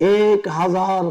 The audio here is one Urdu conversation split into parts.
1000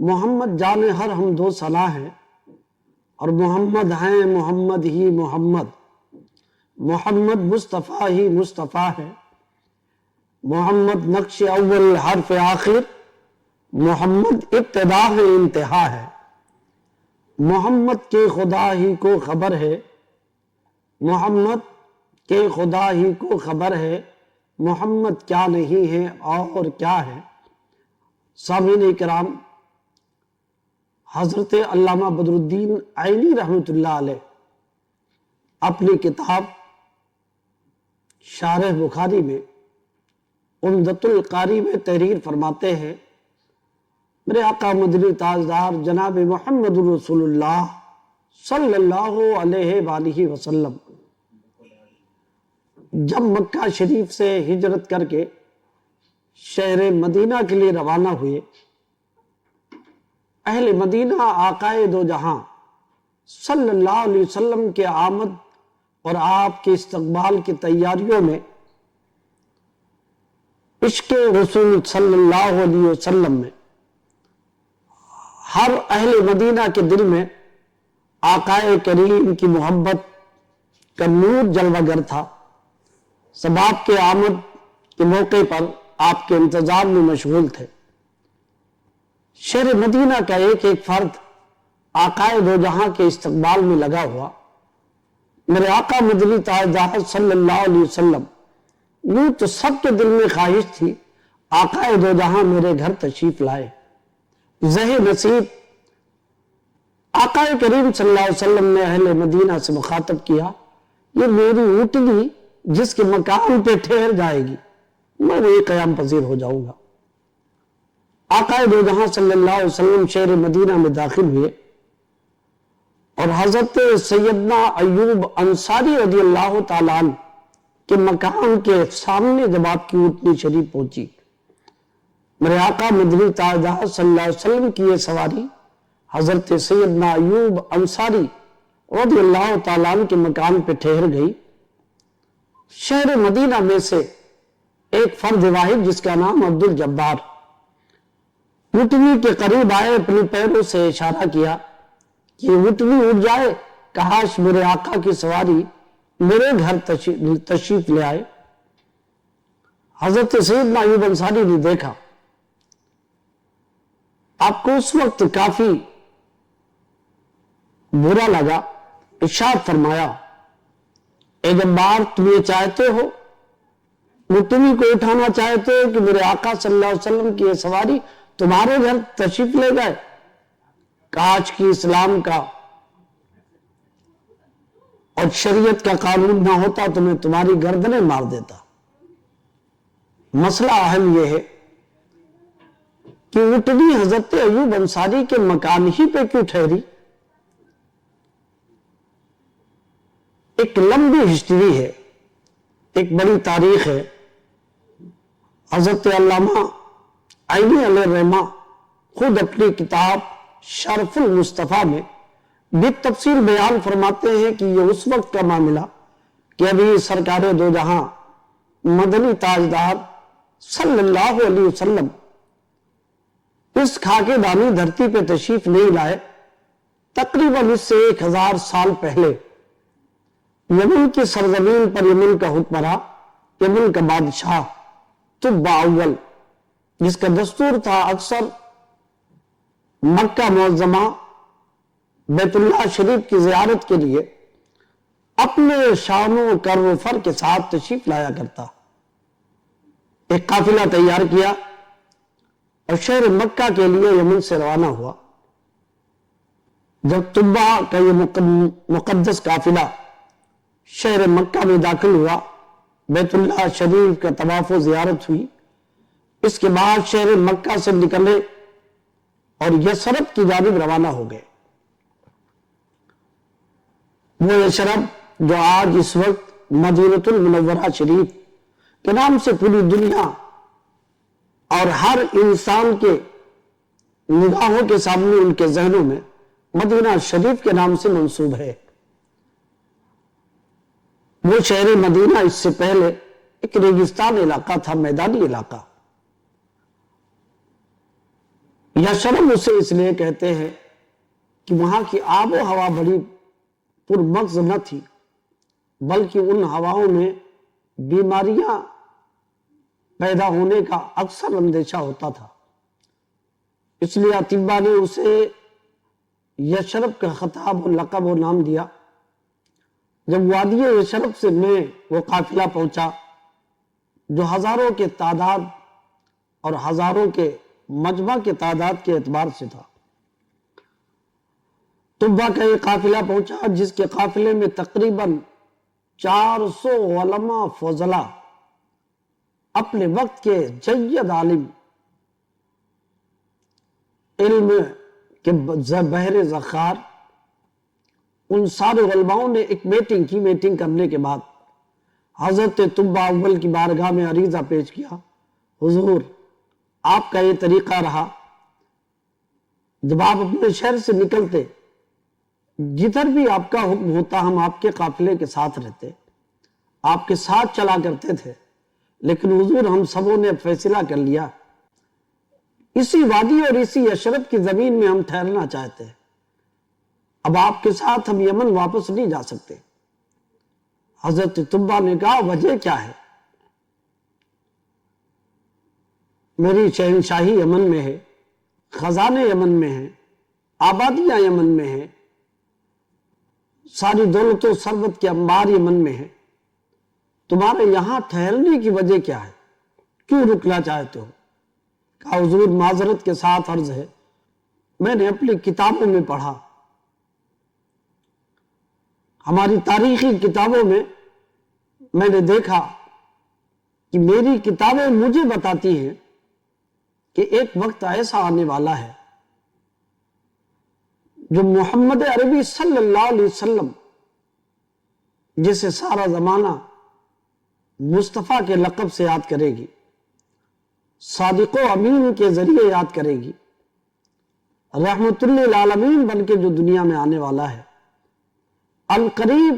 محمد جان ہر حمد و ثنا ہے، اور محمد ہیں محمد ہی محمد، محمد مصطفیٰ ہی مصطفیٰ ہے، محمد نقش اول حرف آخر، محمد ابتدا ہے انتہا ہے، محمد کے خدا ہی کو خبر ہے، محمد کے خدا ہی کو خبر ہے، محمد کیا نہیں ہے اور کیا ہے۔ سامعین کرام، حضرت علامہ بدر الدین عینی رحمۃ اللہ علیہ اپنی کتاب شارح بخاری میں عمدۃ القاری میں تحریر فرماتے ہیں، میرے آقا مدنی تاجدار جناب محمد رسول اللہ صلی اللہ علیہ وآلہ وسلم جب مکہ شریف سے ہجرت کر کے شہر مدینہ کے لیے روانہ ہوئے، اہل مدینہ آقائے دو جہاں صلی اللہ علیہ وسلم کے آمد اور آپ کے استقبال کی تیاریوں میں عشق رسول صلی اللہ علیہ وسلم میں ہر اہل مدینہ کے دل میں آقائے کریم کی محبت کا نور جلوہ گر تھا۔ سب آپ کے آمد کے موقع پر آپ کے انتظار میں مشغول تھے۔ شہر مدینہ کا ایک ایک فرد آقائے دو جہاں کے استقبال میں لگا ہوا۔ میرے آقا مدنی تاجدار صلی اللہ علیہ وسلم، یوں تو سب کے دل میں خواہش تھی آقائے دو جہاں میرے گھر تشریف لائے۔ زہ نصیب آقائے کریم صلی اللہ علیہ وسلم نے اہل مدینہ سے مخاطب کیا، یہ میری اونٹنی جس کے مقام پہ ٹھہر جائے گی میں وہی قیام پذیر ہو جاؤں گا۔ آقائے دو جہاں صلی اللہ علیہ وسلم شہر مدینہ میں داخل ہوئے اور حضرت سیدنا ایوب انصاری رضی اللہ تعالیٰ عنہ کے مقام کے سامنے جب آپ کی اونٹنی شریف پہنچی، میرے آقا مدنی تاجدار صلی اللہ علیہ وسلم کی یہ سواری حضرت سیدنا ایوب انصاری رضی اللہ تعالیٰ عنہ کے مقام پہ ٹھہر گئی۔ شہر مدینہ میں سے ایک فرد واحد جس کا نام عبد الجبار اونٹنی کے قریب آئے، اپنے پیروں سے اشارہ کیا کہ اونٹنی اٹھ جائے، کاش میرے آقا کی سواری میرے گھر تشریف لے آئے۔ حضرت سیدنا ایوب انصاری نے دیکھا، آپ کو اس وقت کافی برا لگا، ارشاد فرمایا، اے جبار، تم یہ چاہتے ہو، اونٹنی کو اٹھانا چاہتے ہو کہ میرے آقا صلی اللہ علیہ وسلم کی یہ سواری تمہارے گھر تشریف لے گئے؟ کاش کی اسلام کا اور شریعت کا قانون نہ ہوتا تو میں تمہاری گردنیں مار دیتا۔ مسئلہ اہم یہ ہے کہ اونٹنی حضرت ایوب انصاری کے مکان ہی پہ کیوں ٹھہری؟ ایک لمبی ہسٹری ہے، ایک بڑی تاریخ ہے۔ حضرت علامہ عینی علیہ الرحمہ خود اپنی کتاب شرف المصطفیٰ میں بھی تفصیل بیان فرماتے ہیں کہ یہ اس وقت کا معاملہ کہ ابھی سرکار دو جہاں مدنی تاجدار صلی اللہ علیہ وسلم اس خاکے دانی دھرتی پہ تشریف نہیں لائے۔ تقریباً اس سے 1000 سال پہلے یمن کی سرزمین پر یمن کا حکمراں، یمن کا بادشاہ تبع اول، جس کا دستور تھا اکثر مکہ معظمہ بیت اللہ شریف کی زیارت کے لیے اپنے شان و کر و فر کے ساتھ تشریف لایا کرتا، ایک قافلہ تیار کیا اور شہر مکہ کے لیے یمن سے روانہ ہوا۔ جب تبع کا یہ مقدس قافلہ شہر مکہ میں داخل ہوا، بیت اللہ شریف کا طواف و زیارت ہوئی، اس کے بعد شہر مکہ سے نکلے اور یثرب کی جانب روانہ ہو گئے۔ وہ یثرب جو آج اس وقت مدینۃ المنورہ شریف کے نام سے پوری دنیا اور ہر انسان کے نگاہوں کے سامنے، ان کے ذہنوں میں مدینہ شریف کے نام سے منسوب ہے۔ وہ شہر مدینہ اس سے پہلے ایک ریگستان علاقہ تھا، میدانی علاقہ۔ یشرب اسے اس لیے کہتے ہیں کہ وہاں کی آب و ہوا بڑی پرمغز نہ تھی، بلکہ ان ہواؤں میں بیماریاں پیدا ہونے کا اکثر اندیشہ ہوتا تھا، اس لیے اطباء نے اسے یشرب کا خطاب و لقب و نام دیا۔ جب وادی یشرب سے میں وہ قافلہ پہنچا جو ہزاروں کے تعداد اور ہزاروں کے مجمع کے تعداد کے اعتبار سے تھا، طبا کا یہ قافلہ پہنچا جس کے قافلے میں تقریباً 400 علماء فضلا، اپنے وقت کے جید عالم، علم کے بحر ذخار، ان سارے علماؤں نے ایک میٹنگ کی۔ میٹنگ کرنے کے بعد حضرت طبا اول کی بارگاہ میں عریضہ پیش کیا، حضور آپ کا یہ طریقہ رہا، جب آپ اپنے شہر سے نکلتے جدھر بھی آپ کا حکم ہوتا ہم آپ کے قافلے کے ساتھ رہتے، آپ کے ساتھ چلا کرتے تھے، لیکن حضور ہم سبوں نے فیصلہ کر لیا اسی وادی اور اسی یشرب کی زمین میں ہم ٹھہرنا چاہتے ہیں، اب آپ کے ساتھ ہم یمن واپس نہیں جا سکتے۔ حضرت طبا نے کہا وجہ کیا ہے؟ میری شہنشاہی یمن میں ہے، خزانے یمن میں ہیں، آبادیاں یمن میں ہیں، ساری دولت و ثروت کے انبار یمن میں ہیں، تمہارے یہاں ٹھہرنے کی وجہ کیا ہے؟ کیوں رکنا چاہتے ہو؟ کہا حضور معذرت کے ساتھ عرض ہے، میں نے اپنی کتابوں میں پڑھا، ہماری تاریخی کتابوں میں نے دیکھا کہ میری کتابیں مجھے بتاتی ہیں کہ ایک وقت ایسا آنے والا ہے جو محمد عربی صلی اللہ علیہ وسلم جسے سارا زمانہ مصطفیٰ کے لقب سے یاد کرے گی، صادق و امین کے ذریعے یاد کرے گی، رحمت للعالمین بن کے جو دنیا میں آنے والا ہے، القریب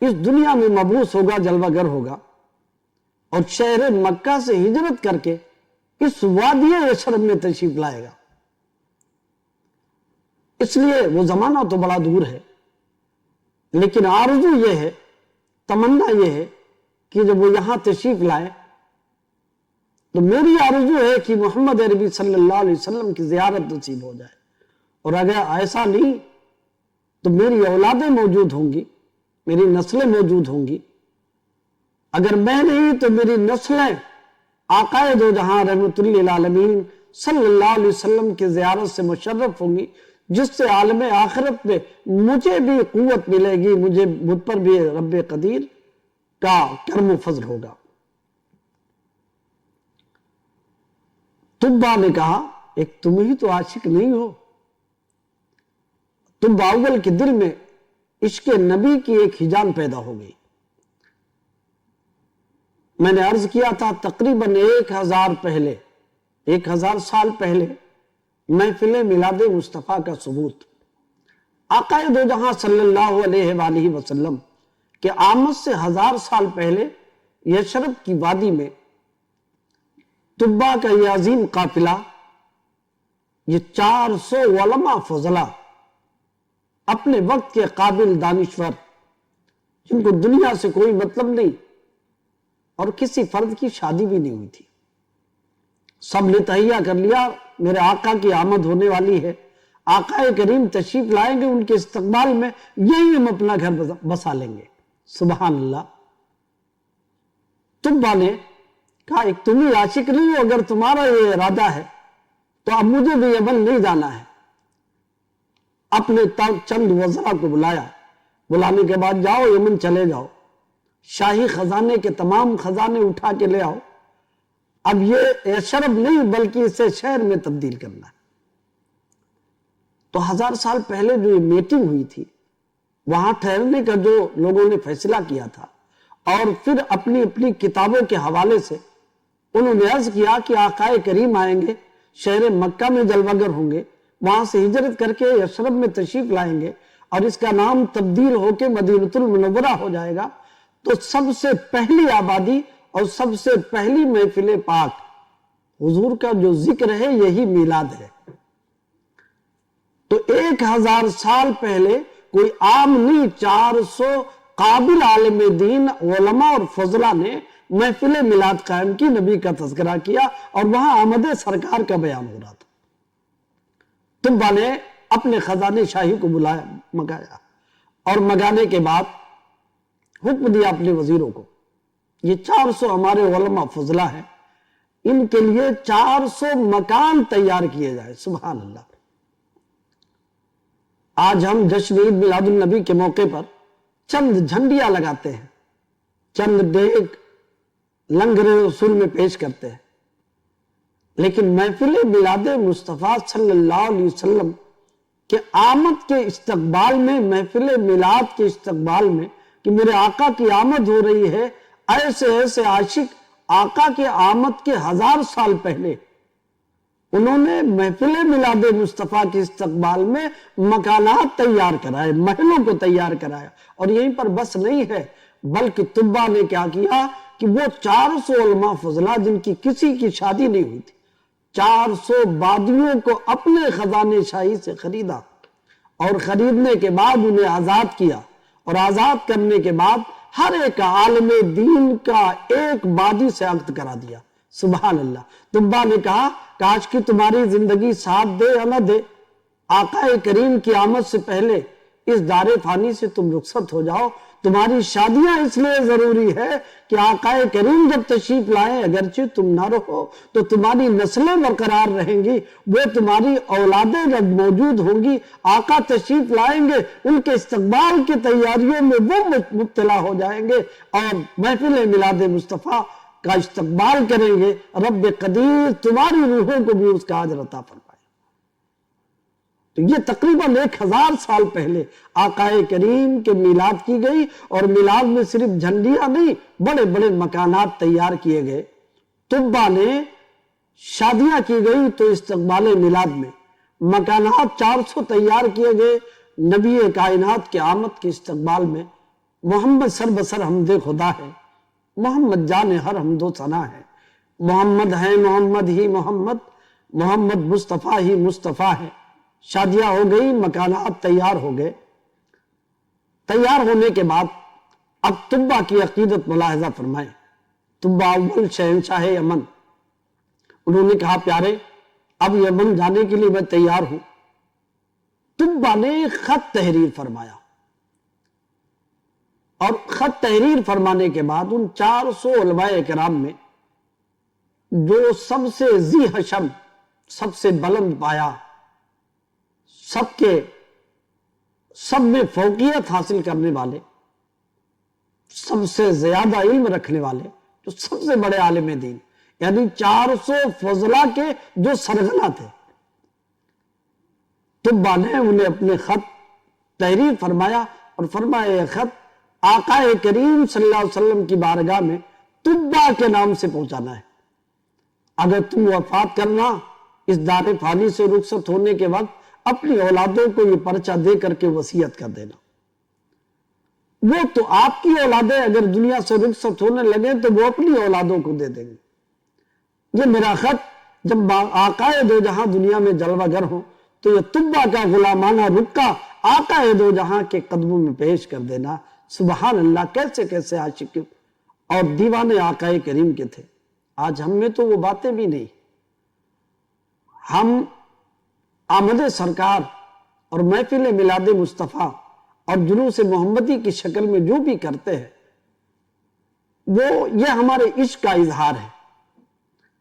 اس دنیا میں مبعوث ہوگا، جلوہ گر ہوگا، اور شہر مکہ سے ہجرت کر کے اس وادی یشرب میں تشریف لائے گا۔ اس لیے وہ زمانہ تو بڑا دور ہے، لیکن آرزو یہ ہے، تمنا یہ ہے کہ جب وہ یہاں تشریف لائے تو میری آرزو ہے کہ محمد عربی صلی اللہ علیہ وسلم کی زیارت نصیب ہو جائے، اور اگر ایسا نہیں تو میری اولادیں موجود ہوں گی، میری نسلیں موجود ہوں گی، اگر میں نہیں تو میری نسلیں آقا دو جہاں رحمت للعالمین صلی اللہ علیہ وسلم کی زیارت سے مشرف ہوں گی، جس سے عالم آخرت میں مجھے بھی قوت ملے گی، مجھ پر بھی رب قدیر کا کرم و فضل ہوگا۔ طبا نے کہا ایک تم ہی تو عاشق نہیں ہو؟ طبا اول کے دل میں عشق نبی کی ایک ہیجان پیدا ہو گئی۔ میں نے عرض کیا تھا تقریباً 1000 سال پہلے محفل میلاد مصطفیٰ کا ثبوت آقا دو جہاں صلی اللہ علیہ وآلہ وسلم کہ آمد سے 1000 سال پہلے یشرب کی وادی میں طبا کا یہ عظیم قافلہ، یہ 400 علماء فضلا، اپنے وقت کے قابل دانشور، جن کو دنیا سے کوئی مطلب نہیں اور کسی فرد کی شادی بھی نہیں ہوئی تھی، سب نے تہیہ کر لیا میرے آقا کی آمد ہونے والی ہے، آقا کریم تشریف لائیں گے، ان کے استقبال میں یہی ہم اپنا گھر بسا لیں گے۔ سبحان اللہ۔ طبا نے کہا ایک تم ہی عاشق نہیں ہو؟ اگر تمہارا یہ ارادہ ہے تو اب مجھے بھی یمن نہیں جانا ہے۔ اپنے چند وزراء کو بلایا، بلانے کے بعد جاؤ یمن چلے جاؤ، شاہی خزانے کے تمام خزانے اٹھا کے لے آؤ، اب یہ یشرب نہیں بلکہ اسے شہر میں تبدیل کرنا ہے۔ تو 1000 سال پہلے جو یہ میٹنگ ہوئی تھی، وہاں ٹھہرنے کا جو لوگوں نے فیصلہ کیا تھا، اور پھر اپنی اپنی کتابوں کے حوالے سے انہوں نے عرض کیا کہ آقا کریم آئیں گے، شہر مکہ میں جلوہ گر ہوں گے، وہاں سے ہجرت کر کے یشرب میں تشریف لائیں گے، اور اس کا نام تبدیل ہو کے مدینہ المنورہ ہو جائے گا، تو سب سے پہلی آبادی اور سب سے پہلی محفل پاک حضور کا جو ذکر ہے یہی میلاد ہے۔ تو 1000 سال پہلے کوئی عام نہیں، 400 قابل عالم دین علماء اور فضلہ نے محفل میلاد قائم کی، نبی کا تذکرہ کیا اور وہاں آمد سرکار کا بیان ہو رہا تھا۔ طبا نے اپنے خزانے شاہی کو بلایا، منگایا، اور منگانے کے بعد حکم دیا اپنے وزیروں کو، یہ 400 ہمارے علماء فضلہ ہیں، ان کے لیے 400 مکان تیار کیے جائے۔ سبحان اللہ۔ آج ہم جشن عید میلاد النبی کے موقع پر چند جھنڈیاں لگاتے ہیں، چند ڈیگ لنگر رسول میں پیش کرتے ہیں، لیکن محفل میلاد مصطفیٰ صلی اللہ علیہ وسلم کہ آمد کے استقبال میں، محفل میلاد کے استقبال میں کہ میرے آقا کی آمد ہو رہی ہے، ایسے ایسے عاشق آقا کے آمد کے 1000 سال پہلے انہوں نے محفل میلاد مصطفیٰ کے استقبال میں مکانات تیار کرائے، محلوں کو تیار کرایا، اور یہیں پر بس نہیں ہے، بلکہ طبا نے کیا کیا کہ وہ 400 علماء فضلہ جن کی کسی کی شادی نہیں ہوئی تھی، 400 بادیوں کو اپنے خزانے شاہی سے خریدا، اور خریدنے کے بعد انہیں آزاد کیا، اور آزاد کرنے کے بعد ہر ایک عالم دین کا ایک بادی سے عقد کرا دیا۔ سبحان اللہ۔ طبا نے کہا کاش کہ تمہاری زندگی ساتھ دے یا نہ دے، آقا کریم کی آمد سے پہلے اس دار فانی سے تم رخصت ہو جاؤ۔ تمہاری شادیاں اس لیے ضروری ہے کہ آقا کریم جب تشریف لائیں، اگرچہ تم نہ رہو تو تمہاری نسلیں برقرار رہیں گی، وہ تمہاری اولادیں جب موجود ہوں گی، آقا تشریف لائیں گے، ان کے استقبال کی تیاریوں میں وہ مبتلا ہو جائیں گے اور محفل میلاد مصطفیٰ کا استقبال کریں گے۔ رب قدیر تمہاری روحوں کو بھی اس کا اجر عطا فرمائے۔ تو یہ تقریباً 1000 سال پہلے آقا کریم کے میلاد کی گئی، اور میلاد میں صرف جھنڈیاں نہیں، بڑے بڑے مکانات تیار کیے گئے۔ طبا نے شادیاں کی گئی تو استقبال میلاد میں مکانات 400 تیار کیے گئے، نبی کائنات کے آمد کے استقبال میں۔ محمد سر بسر حمد خدا ہے، محمد جان ہر حمد و ثنا ہے، محمد ہے محمد ہی محمد، محمد مصطفیٰ ہی مصطفیٰ ہے۔ شادیاں ہو گئی، مکانات تیار ہو گئے۔ تیار ہونے کے بعد اب طبا کی عقیدت ملاحظہ فرمائیں۔ طبا اول شہنشاہ یمن، انہوں نے کہا پیارے اب یمن جانے کے لیے میں تیار ہوں۔ طبا نے خط تحریر فرمایا، اور خط تحریر فرمانے کے بعد ان 400 علماء کرام میں جو سب سے ذی حشم، سب سے بلند پایا، سب میں فوقیت حاصل کرنے والے، سب سے زیادہ علم رکھنے والے، جو سب سے بڑے عالم دین، یعنی 400 فضلہ کے جو سرغنہ تھے، طبا نے انہیں اپنے خط تحریر فرمایا اور فرمایا یہ خط آقا کریم صلی اللہ علیہ وسلم کی بارگاہ میں طبا کے نام سے پہنچانا ہے۔ اگر تم وفات کرنا، اس دار فانی سے رخصت ہونے کے وقت اپنی اولادوں کو یہ پرچہ دے کر کے وصیت کر دینا۔ وہ تو آپ کی اولادیں اگر دنیا سے رخصت ہونے لگے تو وہ اپنی اولادوں کو دے دیں گے۔ یہ میرا خط جب آقا دو جہاں دنیا میں جلوہ گر ہوں تو یہ طبا کا غلامانہ رکا آقا دو جہاں کے قدموں میں پیش کر دینا۔ سبحان اللہ، کیسے کیسے عاشق اور دیوانے آقا کریم کے تھے۔ آج ہم میں تو وہ باتیں بھی نہیں۔ ہم آمد سرکار اور محفل میلاد مصطفیٰ اور جلوس محمدی کی شکل میں جو بھی کرتے ہیں وہ یہ ہمارے عشق کا اظہار ہے۔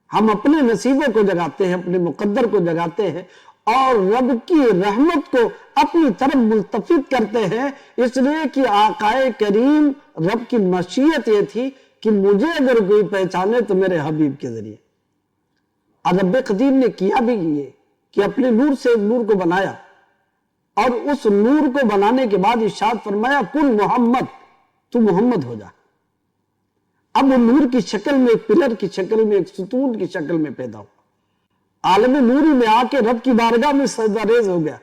ہم اپنے نصیبوں کو جگاتے ہیں، اپنے مقدر کو جگاتے ہیں، اور رب کی رحمت کو اپنی طرف ملتفت کرتے ہیں، اس لیے کہ آقا کریم رب کی مشیت یہ تھی کہ مجھے اگر کوئی پہچانے تو میرے حبیب کے ذریعے۔ اور رب قدیر نے کیا بھی یہ کہ اپنے نور سے نور کو بنایا، اور اس نور کو بنانے کے بعد ارشاد فرمایا کن محمد، تو محمد ہو جا۔ اب وہ نور کی شکل میں، ایک پلر کی شکل میں، ایک ستون کی شکل میں پیدا ہوا، عالم نوری میں آ کے رب کی بارگاہ میں سجدہ ریز ہو گیا۔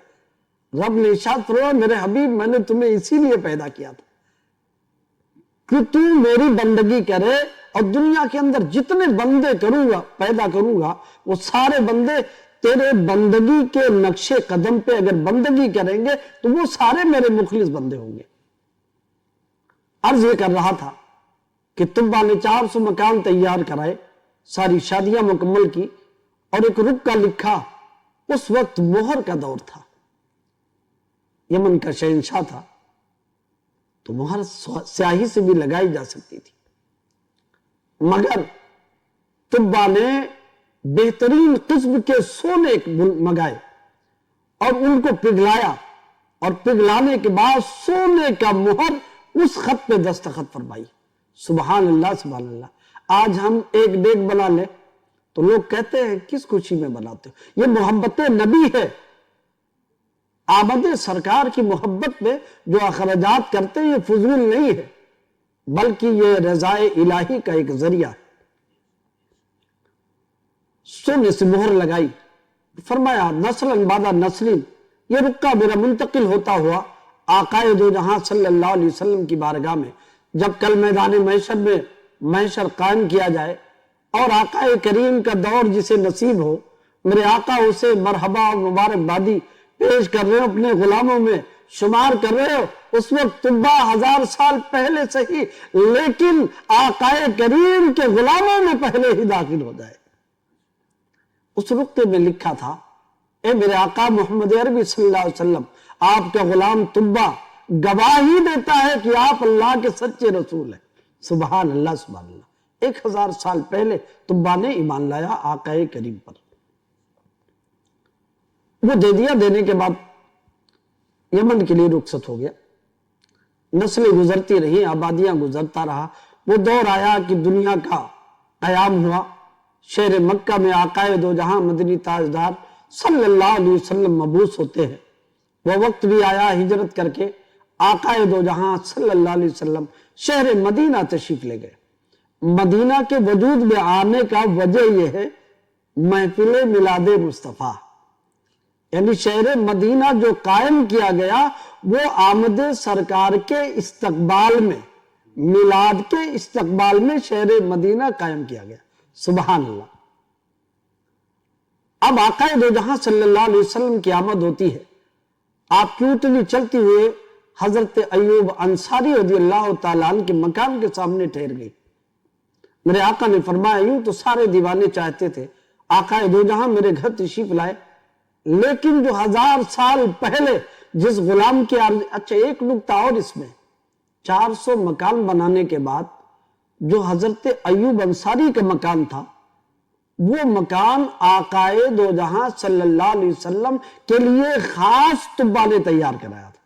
رب نے ارشاد فرمایا میرے حبیب میں نے تمہیں اسی لیے پیدا کیا تھا کہ تو میری بندگی کرے، اور دنیا کے اندر جتنے بندے پیدا کروں گا وہ سارے بندے تیرے بندگی کے نقش قدم پہ اگر بندگی کریں گے تو وہ سارے میرے مخلص بندے ہوں گے۔ عرض یہ کر رہا تھا کہ طبا نے 400 مکان تیار کرائے، ساری شادیاں مکمل کی، اور ایک رکا لکھا۔ اس وقت مہر کا دور تھا، یمن کا شہنشاہ تھا، تو مہر سیاہی سے بھی لگائی جا سکتی تھی، مگر طبا نے بہترین قسم کے سونے منگائے اور ان کو پگھلایا، اور پگھلانے کے بعد سونے کا مہر اس خط پہ دستخط فرمائی۔ سبحان اللہ سبحان اللہ۔ آج ہم ایک ڈیگ بنا لیں تو لوگ کہتے ہیں کس خوشی میں بناتے ہو؟ یہ محبت نبی ہے، آمد سرکار کی محبت میں جو اخراجات کرتے ہیں یہ فضول نہیں ہے، بلکہ یہ رضائے الہی کا ایک ذریعہ ہے۔ سونے سے مہر لگائی، فرمایا نسلاً بعد نسلین، یہ رکا میرا منتقل ہوتا ہوا آقائے دو جہاں صلی اللہ علیہ وسلم کی بارگاہ میں، جب کل میدان محشر میں محشر قائم کیا جائے اور آقائے کریم کا دور جسے نصیب ہو، میرے آقا اسے مرحبا اور مبارکبادی پیش کر رہے ہو، اپنے غلاموں میں شمار کر رہے ہو۔ اس وقت طبا 1000 سال پہلے سے ہی، لیکن آقائے کریم کے غلاموں میں پہلے ہی داخل ہو جائے۔ اس رقطے میں لکھا تھا، اے میرے آقا محمد عربی صلی اللہ علیہ وسلم، آپ کا غلام طبا گواہی دیتا ہے کہ آپ اللہ کے سچے رسول ہیں۔ سبحان اللہ سبحان اللہ۔ 1000 سال پہلے طبا نے ایمان لایا آقائے کریم پر۔ وہ دے دیا، دینے کے بعد یمن کے لیے رخصت ہو گیا، نسلیں گزرتی رہی، آبادیاں گزرتا رہا۔ وہ دور آیا کہ دنیا کا قیام ہوا، شہر مکہ میں آقائے دو جہاں مدنی تاجدار صلی اللہ علیہ وسلم مبعوث ہوتے ہیں۔ وہ وقت بھی آیا ہجرت کر کے آقائے دو جہاں صلی اللہ علیہ وسلم شہر مدینہ تشریف لے گئے۔ مدینہ کے وجود میں آنے کا وجہ یہ ہے محفل میلاد مصطفیٰ، یعنی شہر مدینہ جو قائم کیا گیا وہ آمد سرکار کے استقبال میں، میلاد کے استقبال میں شہر مدینہ قائم کیا گیا۔ سبحان اللہ۔ اب آقائے دو جہاں صلی اللہ علیہ وسلم کی آمد ہوتی ہے، آپ کی اونٹنی چلتی ہوئے حضرت ایوب انصاری رضی اللہ تعالیٰ عنہ کے مکان کے سامنے ٹھہر گئی۔ میرے آقا نے فرمایا، یوں تو سارے دیوانے چاہتے تھے آقائے دو جہاں میرے گھر تشریف لائے، لیکن جو 1000 سال پہلے جس غلام کی اچھا ایک نکتہ اور اس میں، 400 مکان بنانے کے بعد جو حضرت ایوب انصاری کا مکان تھا، وہ مکان آقائے دو جہاں صلی اللہ علیہ وسلم کے لیے خاص طبا نے تیار کرایا تھا۔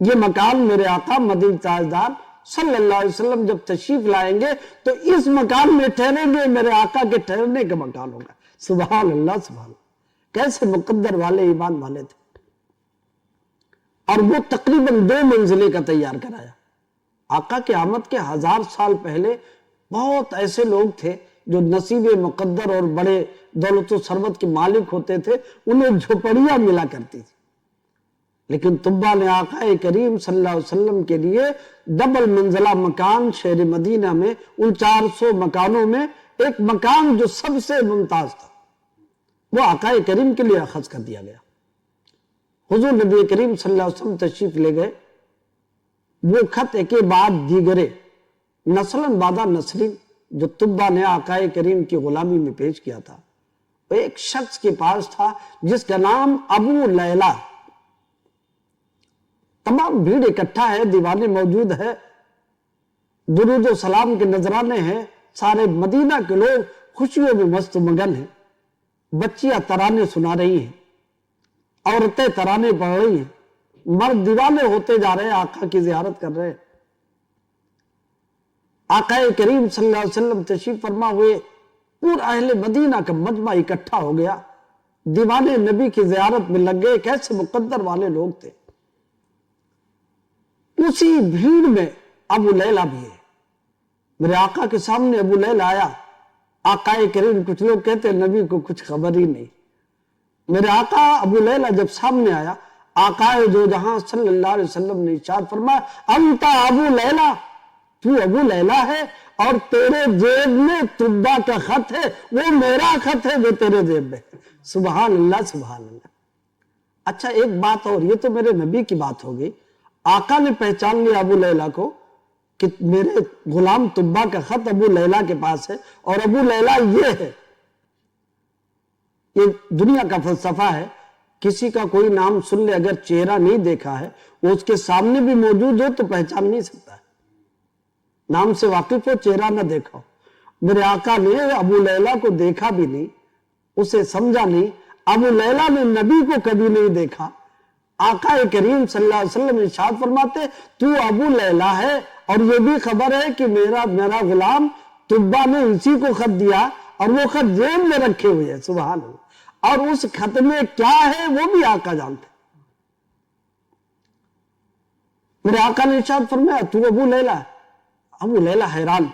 یہ مکان میرے آقا مدنی تاجدار صلی اللہ علیہ وسلم جب تشریف لائیں گے تو اس مکان میں ٹھہریں گے، میرے آقا کے ٹھہرنے کا مکان ہوگا۔ سبحان اللہ سبحان اللہ۔ کیسے مقدر والے ایمان والے تھے، اور وہ تقریباً 2 منزلے کا تیار کرایا۔ آقا کے آمد کے 1000 سال پہلے بہت ایسے لوگ تھے جو نصیب مقدر اور بڑے دولت و ثروت کے مالک ہوتے تھے، انہیں جھوپڑیاں ملا کرتی تھی، لیکن طبا نے آقا کریم صلی اللہ علیہ وسلم کے لیے ڈبل منزلہ مکان شہر مدینہ میں، ان 400 مکانوں میں ایک مکان جو سب سے ممتاز تھا وہ آقا کریم کے لیے اخذ کر دیا گیا۔ حضور نبی کریم صلی اللہ علیہ وسلم تشریف لے گئے، وہ خط ایک بعد دیگرے نسلاً بعد نسلین جو طبا نے آقا کریم کی غلامی میں پیش کیا تھا، وہ ایک شخص کے پاس تھا جس کا نام ابو لیلہ۔ تمام بھیڑ اکٹھا ہے، دیوانے موجود ہے، درود و سلام کے نذرانے ہیں، سارے مدینہ کے لوگ خوشیوں میں مست مگن ہیں، بچیاں ترانے سنا رہی ہیں، عورتیں ترانے پڑھ رہی ہیں، مرد دیوانے ہوتے جا رہے ہیں، آقا کی زیارت کر رہے ہیں۔ آقا کریم صلی اللہ علیہ وسلم تشریف فرما ہوئے، پورا اہل مدینہ کا مجمع اکٹھا ہو گیا، دیوانے نبی کی زیارت میں لگ گئے۔ کیسے مقدر والے لوگ تھے۔ اسی بھیڑ میں ابو لیلہ بھی ہے۔ میرے آقا کے سامنے ابو لیلہ آیا، آقا کریم، کچھ لوگ کہتے ہیں نبی کو کچھ خبر ہی نہیں۔ میرے آقا ابو لیلہ جب سامنے آیا، آقا دو جہاں صلی اللہ علیہ وسلم نے ارشاد فرمایا، انت ابو لیلہ، تو ابو لیلہ ہے، اور تیرے جیب میں طبا کا خط ہے، وہ میرا خط ہے جو تیرے جیب میں۔ سبحان اللہ سبحان اللہ۔ اچھا ایک بات اور، یہ تو میرے نبی کی بات ہو گئی، آقا نے پہچان لیا ابو لیلہ کو کہ میرے غلام طبا کا خط ابو لیلہ کے پاس ہے، اور ابو لیلہ یہ ہے۔ یہ دنیا کا فلسفہ ہے، کسی کا کوئی نام سن لے، اگر چہرہ نہیں دیکھا ہے، وہ اس کے سامنے بھی موجود ہو تو پہچان نہیں سکتا ہے، نام سے واقف ہو، چہرہ نہ دیکھا ہو۔ میرے آقا نے ابو لیلہ کو دیکھا بھی نہیں، اسے سمجھا نہیں، ابو لیلہ نے نبی کو کبھی نہیں دیکھا۔ آقا کریم صلی اللہ علیہ وسلم ارشاد فرماتے تو ابو لیلہ ہے، اور یہ بھی خبر ہے کہ میرا غلام طبا نے اسی کو خط دیا، اور وہ خط جیب میں رکھے ہوئے ہیں، سبحان اللہ، اور اس خط میں کیا ہے وہ بھی آقا جانتے۔ میرے آقا نے ارشاد فرمایا تو ابو لیلہ ہے۔ ابو لیلہ حیران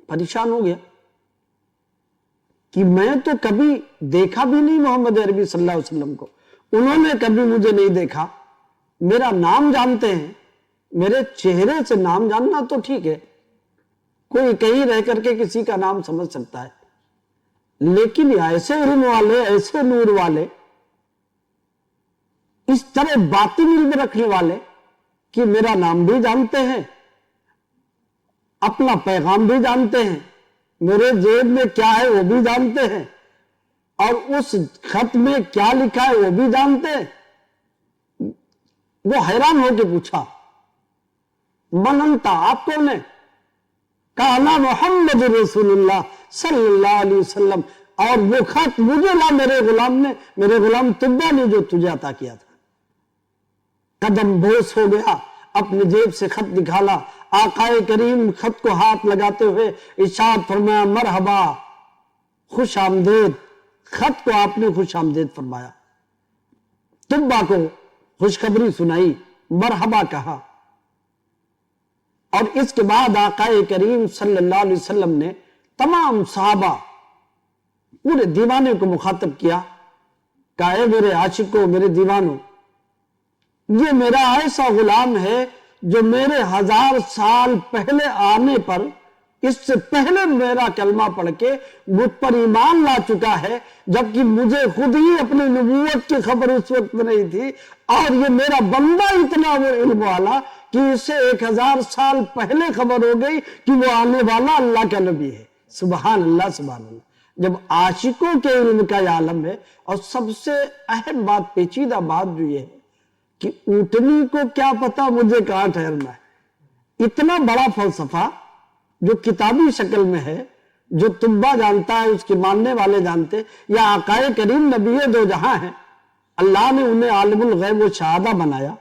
پریشان ہو گیا کہ میں تو کبھی دیکھا بھی نہیں محمد عربی صلی اللہ علیہ وسلم کو، انہوں نے کبھی مجھے نہیں دیکھا، میرا نام جانتے ہیں، میرے چہرے سے نام جاننا تو ٹھیک ہے، کوئی کہیں رہ کر کے کسی کا نام سمجھ سکتا ہے، لیکن ایسے علم والے، ایسے نور والے، اس طرح باطن علم رکھنے والے کہ میرا نام بھی جانتے ہیں، اپنا پیغام بھی جانتے ہیں، میرے جیب میں کیا ہے وہ بھی جانتے ہیں، اور اس خط میں کیا لکھا ہے وہ بھی جانتے ہیں۔ وہ حیران ہو کے پوچھا من انتا، آپ کون ہیں؟ کہا انا محمد رسول اللہ صلی اللہ علیہ وسلم، اور وہ خط مجھے لا میرے غلام طبا نے جو تجھے عطا کیا تھا۔ قدم بوس ہو گیا، اپنے جیب سے خط نکالا، آقا کریم خط کو ہاتھ لگاتے ہوئے ارشاد فرمایا مرحبا، خوش آمدید۔ خط کو آپ نے خوش آمدید فرمایا، طبا کو خوشخبری سنائی، مرحبا کہا، اور اس کے بعد آقا کریم صلی اللہ علیہ وسلم نے تمام صحابہ، پورے دیوانے کو مخاطب کیا، کہا اے میرے عاشقوں، میرے دیوانوں، یہ میرا ایسا غلام ہے جو میرے 1000 سال پہلے آنے پر، اس سے پہلے میرا کلمہ پڑھ کے مجھ پر ایمان لا چکا ہے، جبکہ مجھے خود ہی اپنی نبوت کی خبر اس وقت نہیں تھی، اور یہ میرا بندہ اتنا وہ علم والا کہ اسے 1000 سال پہلے خبر ہو گئی کہ وہ آنے والا اللہ کا نبی ہے۔ سبحان اللہ سبحان اللہ۔ جب عاشقوں کے علم کا یہ عالم ہے، اور سب سے اہم بات، پیچیدہ بات جو یہ ہے کہ اونٹنی کو کیا پتا مجھے کہاں ٹھہرنا ہے، اتنا بڑا فلسفہ جو کتابی شکل میں ہے، جو طبا جانتا ہے، اس کے ماننے والے جانتے، یا آقا کریم نبی دو جہاں ہیں، اللہ نے انہیں عالم الغیب و شہادہ بنایا،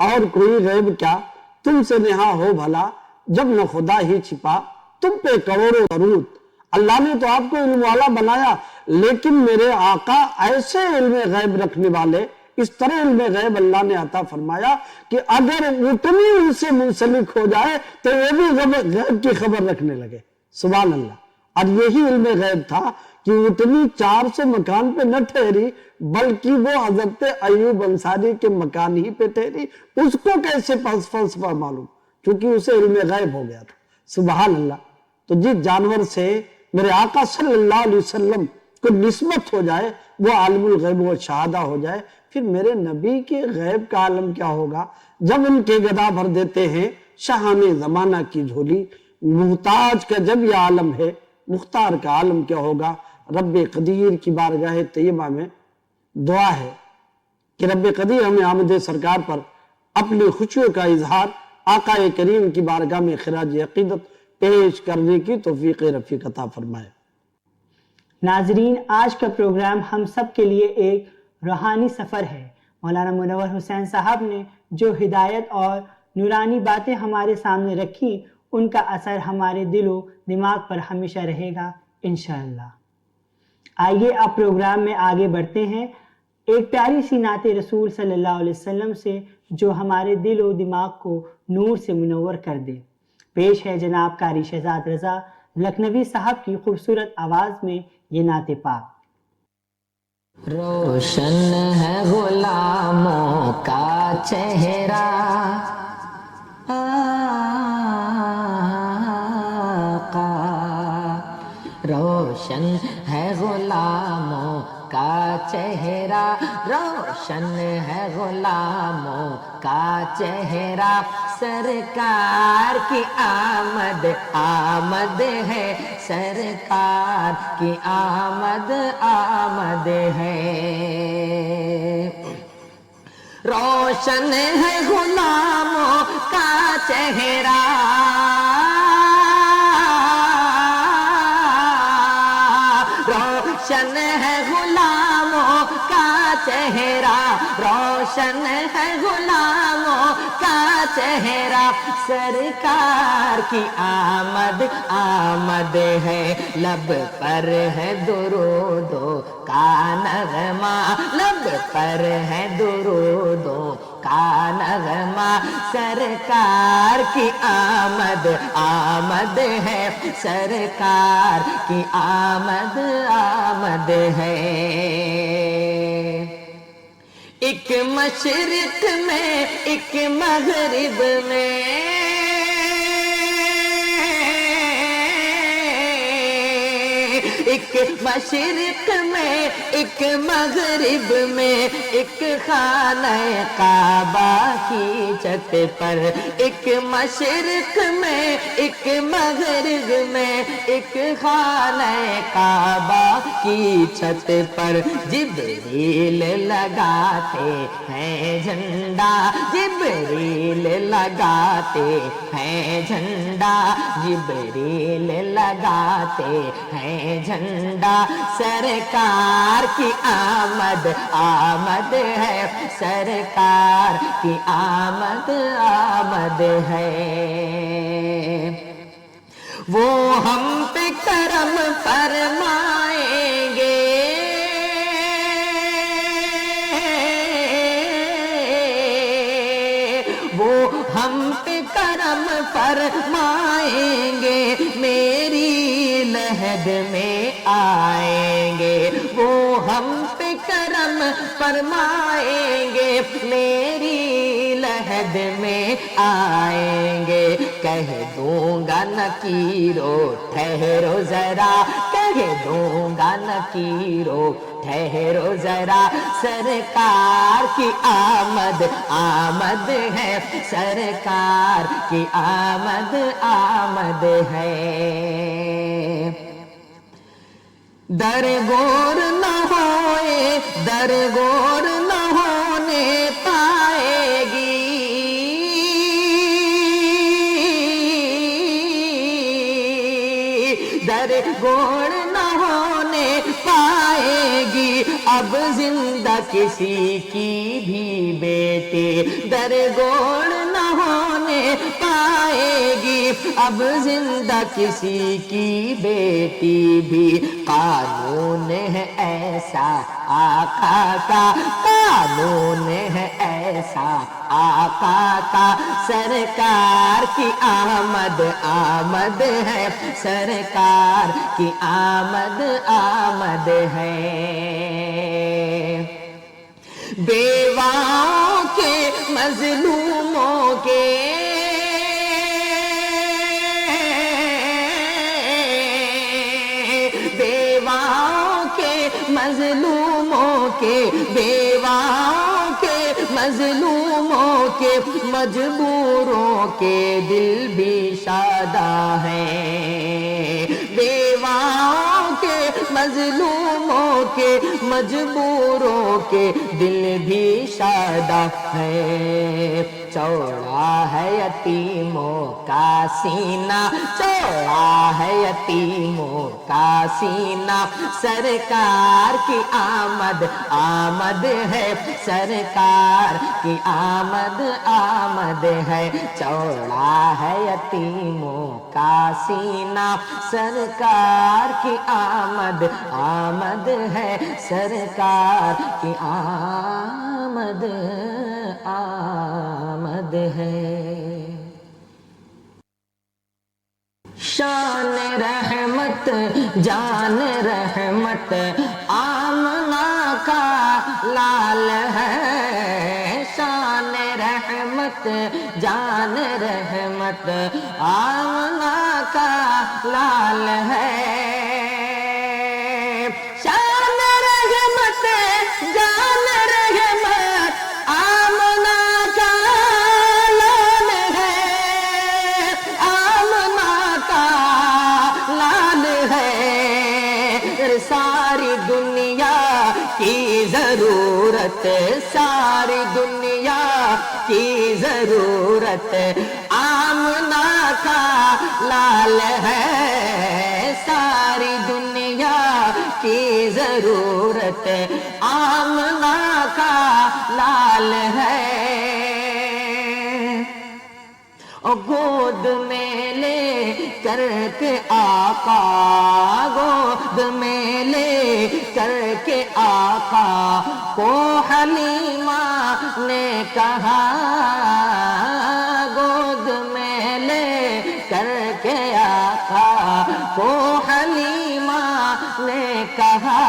اور کوئی غیب کیا تم سے نہا ہو بھلا، جب نہ خدا ہی چھپا تم پہ کروڑوں درود۔ اللہ نے تو آپ کو علم والا بنایا، لیکن میرے آقا ایسے علم غیب رکھنے والے، اس طرح علم غیب اللہ نے عطا فرمایا کہ اگر اونٹنی ان سے منسلک ہو جائے تو وہ بھی غیب کی خبر رکھنے لگے، سبحان اللہ۔ اور یہی علم غیب تھا کہ اونٹنی 400 مکان پہ نہ ٹھہری، بلکہ وہ حضرت ایوب انصاری کے مکان ہی پہ ٹھہری، اس کو کیسے فلسفہ معلوم، کیونکہ اسے علم غیب ہو گیا تھا، سبحان اللہ۔ تو جس جانور سے میرے آقا صلی اللہ علیہ وسلم کو نسبت ہو جائے، وہ عالم الغیب و شہادہ ہو جائے، پھر میرے نبی کے غیب کا عالم کیا ہوگا؟ جب ان کے گدا بھر دیتے ہیں شاہان زمانہ کی جھولی، محتاج کا جب یہ عالم ہے، مختار کا عالم کیا ہوگا؟ رب قدیر کی بارگاہ طیبہ میں دعا ہے کہ رب قدیر ہمیں آمد سرکار پر اپنی خوشیوں کا اظہار آقا کریم کی بارگاہ میں خراج عقیدت پیش کرنے کی توفیق رفیق عطا فرمائے۔ ناظرین، آج کا پروگرام ہم سب کے لیے ایک روحانی سفر ہے۔ مولانا منور حسین صاحب نے جو ہدایت اور نورانی باتیں ہمارے سامنے رکھی، ان کا اثر ہمارے دل و دماغ پر ہمیشہ رہے گا انشاءاللہ۔ آئیے اب پروگرام میں آگے بڑھتے ہیں ایک پیاری سی نعت رسول صلی اللہ علیہ وسلم سے، جو ہمارے دل و دماغ کو نور سے منور کر دے۔ پیش ہے جناب قاری شہزاد رضا لکھنوی صاحب کی خوبصورت آواز میں یہ نعت پاک۔ روشن ہے غلاموں کا چہرہ، آقا روشن ہے غلاموں چہرہ روشن ہے غلاموں کا چہرہ سرکار کی آمد آمد ہے سرکار کی آمد آمد ہے روشن ہے غلاموں کا چہرہ روشن ہے غلاموں کا چہرہ روشن ہے غلاموں کا چہرہ سرکار کی آمد آمد ہے لب پر ہے درودوں کا نغمہ لب پر ہے درودوں کا نغمہ سرکار کی آمد آمد ہے سرکار کی آمد آمد ہے ایک مشرق میں ایک مغرب میں ایک مشرق میں ایک مغرب میں ایک خانہ کعبہ کی چھت پر ایک مشرق میں ایک مغرب میں ایک خانہ کعبہ کی چھت پر جبریل لگاتے ہیں جھنڈا جبریل لگاتے ہیں جھنڈا جبریل لگاتے ہیں جھنڈا سرکار کی آمد آمد ہے سرکار کی آمد آمد ہے وہ ہم پہ کرم فرمائیں گے وہ ہم پہ کرم فرمائیں گے میری لحد میں آئیں گے وہ ہم پہ کرم فرمائیں گے میری لحد میں آئیں گے کہہ دوں گا نکیرو ٹھہرو ذرا کہہ دوں گا نکیرو ٹھہرو ذرا سرکار کی آمد آمد ہے سرکار کی آمد آمد ہے درگور نہ ہوئے درگور نہ ہونے پائے گی درگور نہ ہونے پائے گی اب زندہ کسی کی بھی بیٹی درگور نہ ہونے پائے گی اب زندہ کسی کی بیٹی بھی قانون ہے ایسا آقا کا قانون ہے ایسا آقا کا سرکار کی آمد آمد ہے سرکار کی آمد آمد ہے بیواؤں کے مظلوموں کے بیواؤں کے مظلوموں کے بیواؤں کے مظلوموں کے مجبوروں کے دل بھی شادہ ہیں بیواؤں کے مظلوموں کے مجبوروں کے دل بھی شادہ ہے چوڑا ہے یتیموں کا سینہ چوڑا ہے یتیموں کا سینہ سرکار کی آمد آمد ہے سرکار کی آمد آمد ہے چوڑا ہے یتیموں کا سینہ سرکار کی آمد آمد ہے سرکار کی آمد آمد ہے شان رحمت جان رحمت آمنہ کا لال ہے شان رحمت جان رحمت آمنہ کا لال ہے شان رحمت ضرورت ساری دنیا کی ضرورت آمنہ کا لال ہے ساری دنیا کی ضرورت آمنہ کا لال ہے گود میں لے کر کے آقا گود میں لے کر کے آقا کو حلیمہ نے کہا گود میں لے کر کے آقا کو حلیمہ نے کہا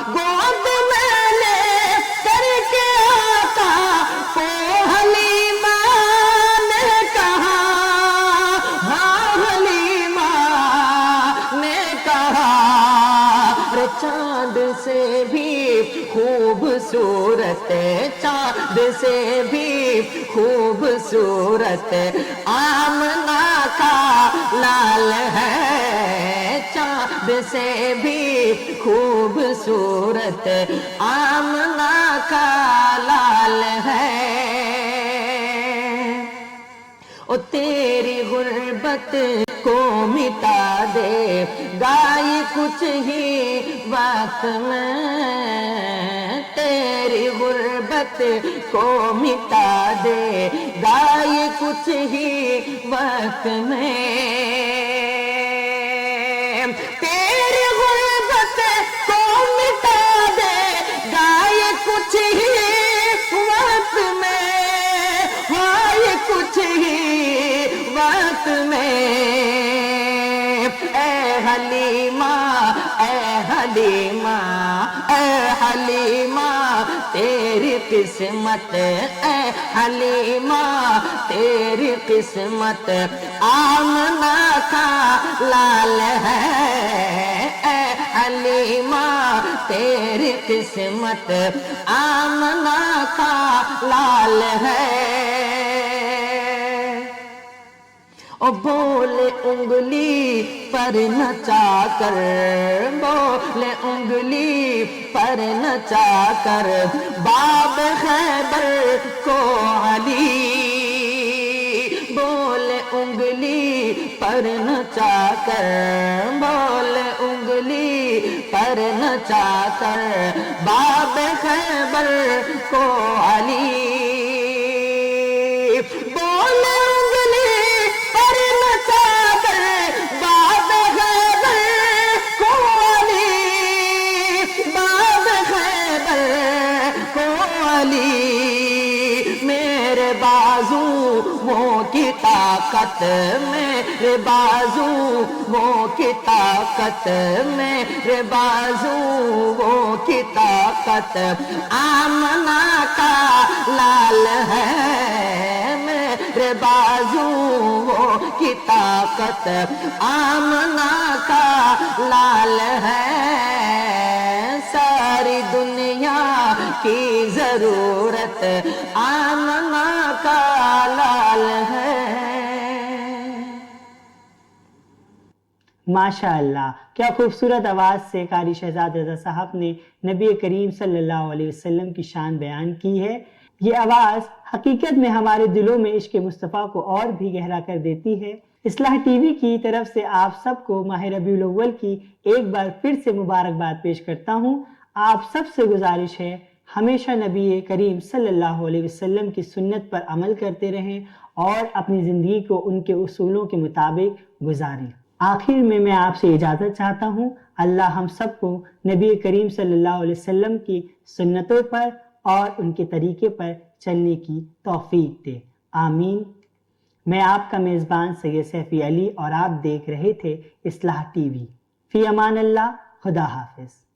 گود میں لے کر کے آقا کو حلیمہ نے کہا ہاں حلیمہ نے کہا چاند سے بھی خوبصورت چاند سے بھی خوبصورت آمنہ کا لال ہے چاند سے بھی خوبصورت آمنہ کا لال ہے او تیری غربت کو مٹا دے گائے کچھ ہی وقت میں تیری غربت کو مٹا دے گائے کچھ ہی وقت میں تیری غربت کو مٹا دے گائے کچھ ہی وقت میں ہائے کچھ ہی وقت میں اے حلیمہ اے حلیمہ اے حلیمہ تیری قسمت اے حلیمہ تیری قسمت آمنہ کا لال ہے اے حلیمہ تیری قسمت آمنہ کا لال ہے او بولے انگلی پر نچا کر بولے انگلی پر نچا کر باب خیبر کو علی بولے انگلی پر نچا کر بولے انگلی پر نچا کر باب خیبر کو علی بولے میرے بازو وہ کی طاقت میرے بازو وہ کی طاقت میرے بازو وہ کی طاقت آمنہ کا لال ہے میرے بازو وہ کی طاقت آمنہ کا لال ہے ساری دنیا کی ضرورت آمنہ کا لال ہے ماشاء اللہ کیا خوبصورت آواز سے قاری شہزاد رضا صاحب نے نبی کریم صلی اللہ علیہ وسلم کی شان بیان کی ہے۔ یہ آواز حقیقت میں ہمارے دلوں میں عشق مصطفیٰ کو اور بھی گہرا کر دیتی ہے۔ اصلاح ٹی وی کی طرف سے آپ سب کو ماہ ربیع الاول کی ایک بار پھر سے مبارکباد پیش کرتا ہوں۔ آپ سب سے گزارش ہے ہمیشہ نبی کریم صلی اللہ علیہ وسلم کی سنت پر عمل کرتے رہیں اور اپنی زندگی کو ان کے اصولوں کے مطابق گزاریں۔ آخر میں آپ سے اجازت چاہتا ہوں، اللہ ہم سب کو نبی کریم صلی اللہ علیہ وسلم کی سنتوں پر اور ان کے طریقے پر چلنے کی توفیق دے، آمین۔ میں آپ کا میزبان سید سیفی علی اور آپ دیکھ رہے تھے اصلاح ٹی وی۔ فی امان اللہ، خدا حافظ۔